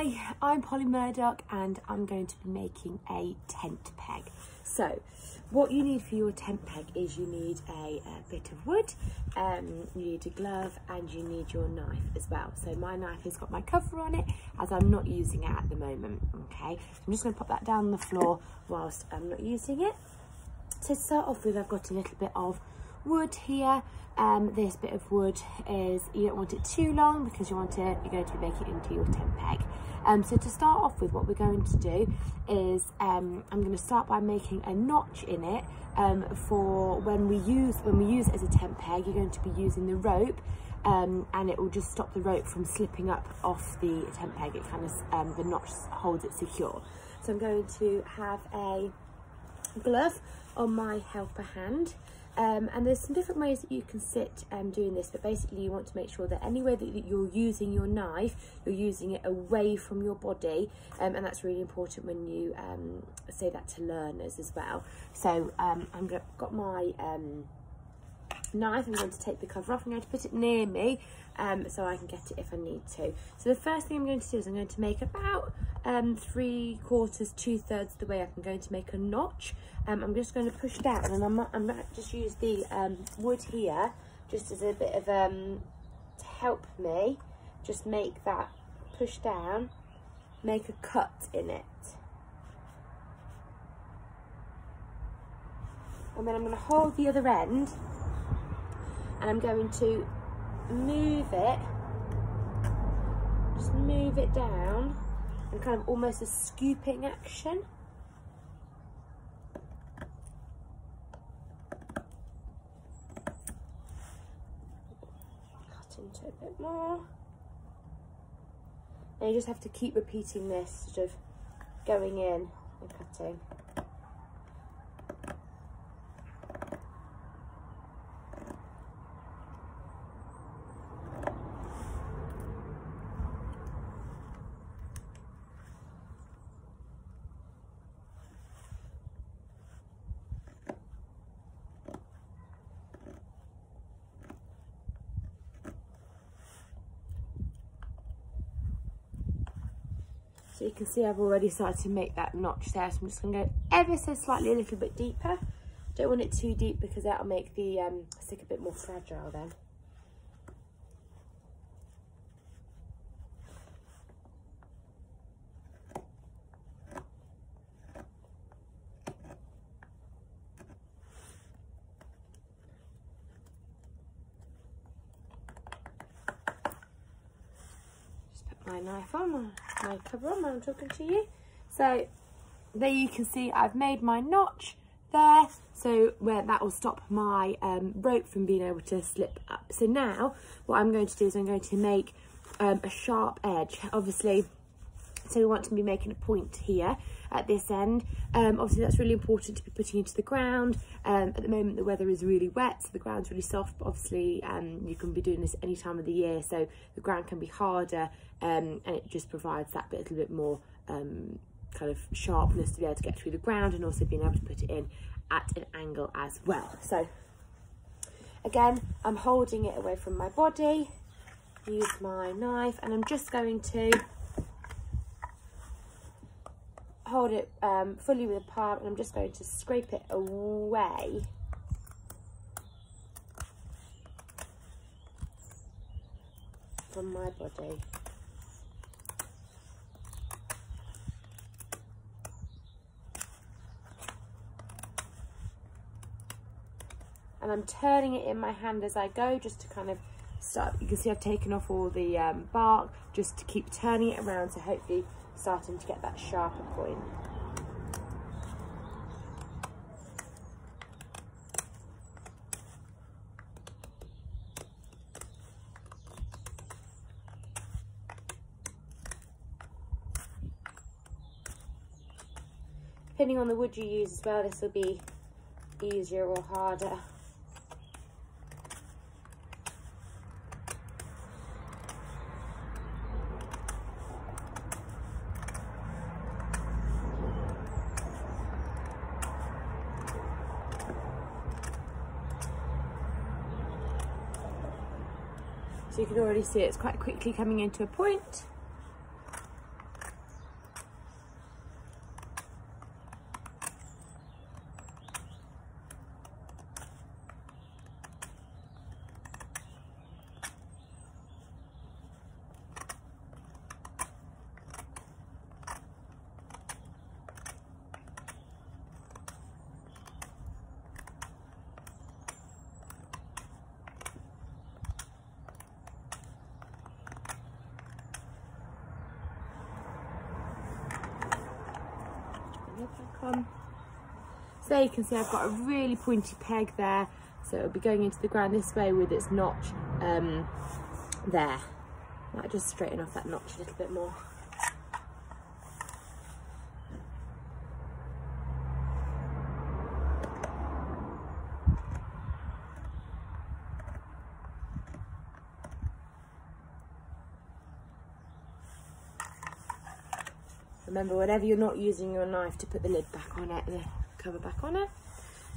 Hi, I'm Polly Murdoch and I'm going to be making a tent peg. So what you need for your tent peg is you need a bit of wood, you need a glove, and you need your knife as well. So my knife has got my cover on it as I'm not using it at the moment. Okay, I'm just going to pop that down on the floor whilst I'm not using it. To start off with, I've got a little bit of wood here. This bit of wood is, you don't want it too long because you're going to be making it into your tent peg. So to start off with, what we're going to do is I'm going to start by making a notch in it for when we use it as a tent peg. You're going to be using the rope and it will just stop the rope from slipping up off the tent peg. It kind of the notch holds it secure. So I'm going to have a glove on my helper hand. And there's some different ways that you can sit doing this, but basically you want to make sure that anywhere that you're using your knife, you're using it away from your body, and that's really important when you say that to learners as well. So got my knife. I'm going to take the cover off. I'm going to put it near me so I can get it if I need to. So the first thing I'm going to do is I'm going to make about 3/4, 2/3 the way up. I'm going to make a notch. I'm just going to push down, and I'm going to just use the wood here just as a bit of to help me just make that push down, make a cut in it. And then I'm going to hold the other end and I'm going to move it, just move it down, and kind of almost a scooping action. Cut into it a bit more. And you just have to keep repeating this, sort of going in and cutting. So you can see I've already started to make that notch there, so I'm just going to go ever so slightly a little bit deeper. Don't want it too deep because that'll make the stick a bit more fragile then. My knife on, my cover on when I'm talking to you. So there you can see I've made my notch there, so where that will stop my rope from being able to slip up. So now what I'm going to do is I'm going to make a sharp edge, obviously. So we want to be making a point here at this end. Obviously that's really important to be putting into the ground. At the moment the weather is really wet, so the ground's really soft, but obviously you can be doing this any time of the year, so the ground can be harder, and it just provides that little bit more kind of sharpness to be able to get through the ground, and also being able to put it in at an angle as well. So again, I'm holding it away from my body, use my knife, and I'm just going to hold it fully with a palm, and I'm just going to scrape it away from my body. And I'm turning it in my hand as I go, just to kind of start. You can see I've taken off all the bark, just to keep turning it around, so hopefully starting to get that sharper point. Depending on the wood you use as well, this will be easier or harder. So you can already see it's quite quickly coming into a point. come. So there you can see I've got a really pointy peg there, so it'll be going into the ground this way with its notch there. Might just straighten off that notch a little bit more. Remember, whenever you're not using your knife, to put the lid back on it, the cover back on it.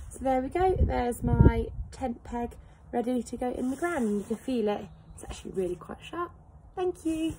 So there we go, there's my tent peg ready to go in the ground, and you can feel it, it's actually really quite sharp. Thank you.